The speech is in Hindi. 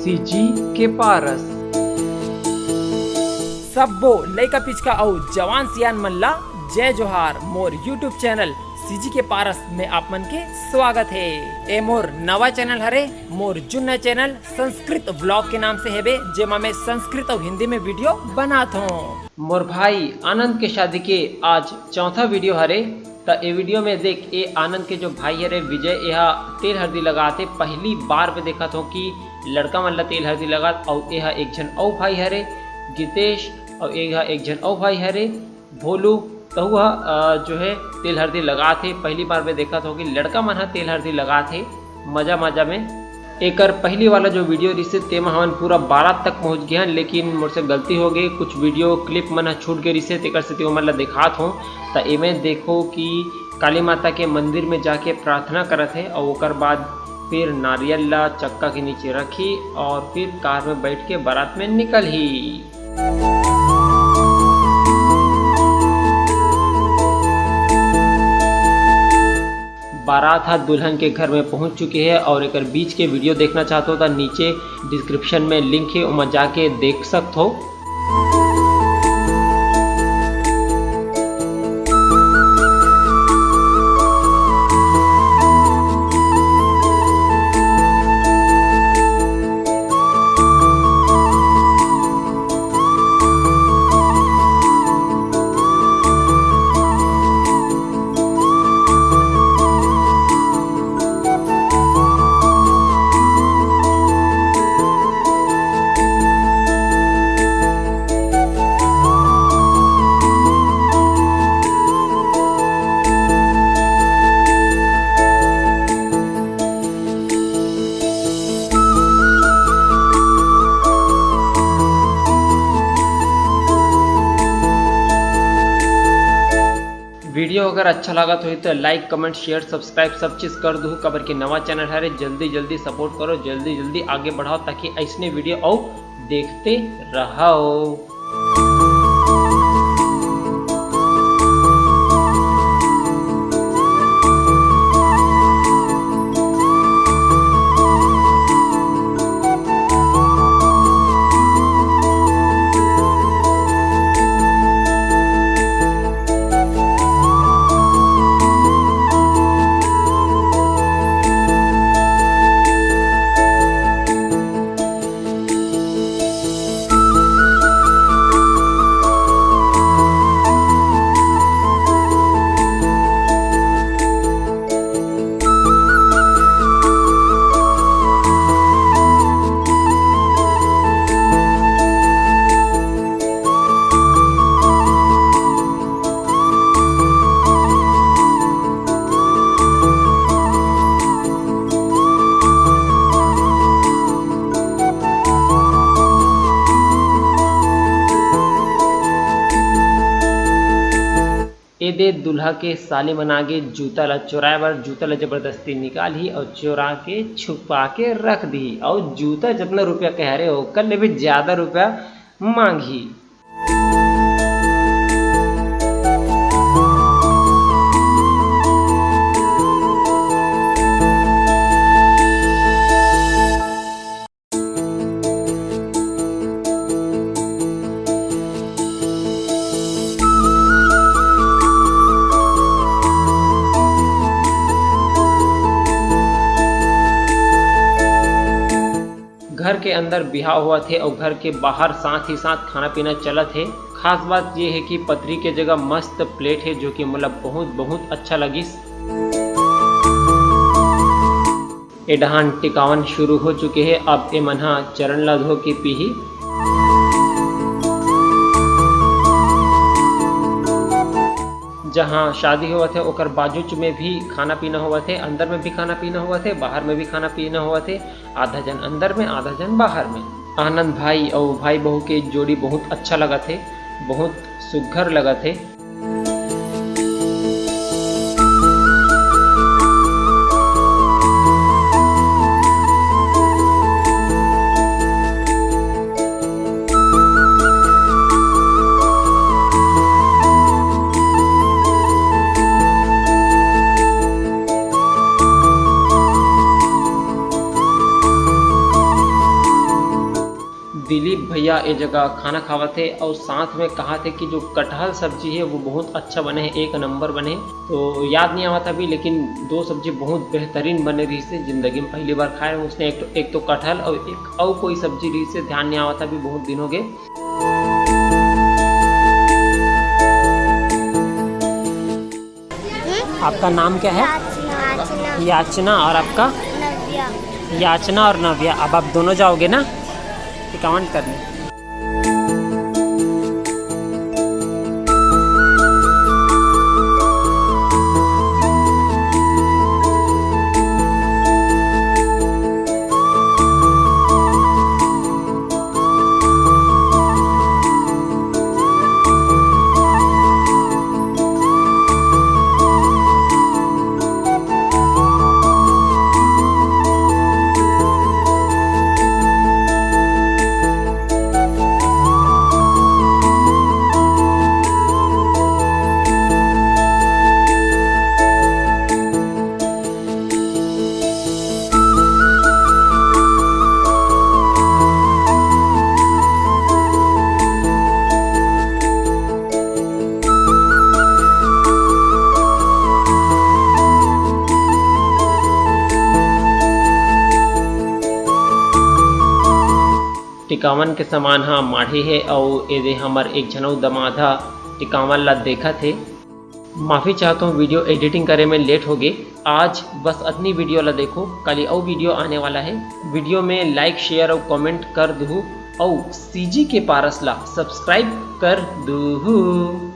सीजी के पारस। सबो लइका पिचका और जवान सियान मन ला जय जोहार। मोर यूट्यूब चैनल सीजी के पारस में आप मन के स्वागत है। ए मोर नवा चैनल हरे। मोर जुन्ना चैनल संस्कृत ब्लॉग के नाम से हेबे, जेमा मैं संस्कृत और हिंदी में वीडियो बनात हूँ। मोर भाई आनंद के शादी के आज चौथा वीडियो हरे। तो ये वीडियो में देख ये आनंद के जो भाई हरे विजय, यह तेल हल्दी लगाते पहली बार में देखा हो कि लड़का मन ला तेल हल्दी लगात। और यह एक जन औ भाई हरे गितेश, और यह एक जन औ भाई हरे भोलू। तो वह जो है तेल हल्दी लगाते पहली बार में देखा हो कि लड़का मन हा तेल हल्दी लगाते मजा मजा में। एकर पहली वाला जो वीडियो रिसे तेमा हमन पूरा बारात तक पहुंच गया, लेकिन मुझसे गलती हो गई, कुछ वीडियो क्लिप मन छूट गए रिसे तेकर से तेमा मन ला दिखात हूँ। तो एमे देखो कि काली माता के मंदिर में जाके प्रार्थना करत है, और ओकर बाद फिर नारियल ला चक्का के नीचे रखी और फिर कार में बैठ के बारात में निकल ही। बारात हाथ दुल्हन के घर में पहुंच चुकी है, और एक बीच के वीडियो देखना चाहते हो तो नीचे डिस्क्रिप्शन में लिंक है, वहाँ जाके देख सकते हो। वीडियो अगर अच्छा लगा तो लाइक कमेंट शेयर सब्सक्राइब सब चीज़ कर दो। कबर के नवा चैनल है, जल्दी जल्दी सपोर्ट करो, जल्दी जल्दी आगे बढ़ाओ, ताकि ऐसने वीडियो और देखते रहो। ए दे दुल्हा के साली मना के जूता ला चुराए बर जूता ला जबरदस्ती निकाल ही और चुरा के छुपा के रख दी, और जूता जितना रुपया कह रहे हो कर ले भी ज्यादा रुपया मांगी। घर के अंदर बिहाव हुआ थे और घर के बाहर साथ ही साथ खाना पीना चलत है। खास बात यह है कि पतरी के जगह मस्त प्लेट है, जो कि मतलब बहुत बहुत अच्छा लगिस। ए डहान टिकावन शुरू हो चुके हैं। अब ए मनहा चरण ला धो के पीही। जहाँ शादी हुआ थे ओकर बाजूच में भी खाना पीना हुआ थे, अंदर में भी खाना पीना हुआ थे, बाहर में भी खाना पीना हुआ थे। आधा जन अंदर में आधा जन बाहर में। आनंद भाई और भाई बहू के जोड़ी बहुत अच्छा लगा थे, बहुत सुघर लगा थे। दिलीप भैया ये जगह खाना खावा थे और साथ में कहा थे कि जो कटहल सब्जी है वो बहुत अच्छा बने है, एक नंबर बने। तो याद नहीं आवा था अभी, लेकिन दो सब्जी बहुत बेहतरीन बने रही से, ज़िंदगी में पहली बार खाए उसने। एक तो कटहल और एक और कोई सब्जी रही से ध्यान नहीं आवा था अभी, बहुत दिन हो गए। आपका नाम क्या है? याचना। और आपका? नव्या। याचना और नव्या। अब आप दोनों जाओगे ना टिकावन करने। टिकावन के समान हाँ माढ़ी है और ये हमार एक जनऊ दमादा टिकावन ला देखा थे। माफ़ी चाहता हूँ वीडियो एडिटिंग करे में लेट हो गए। आज बस इतनी वीडियो ला देखो, कल और वीडियो आने वाला है। वीडियो में लाइक शेयर और कमेंट कर दू और सीजी के पारस ला सब्सक्राइब कर दू।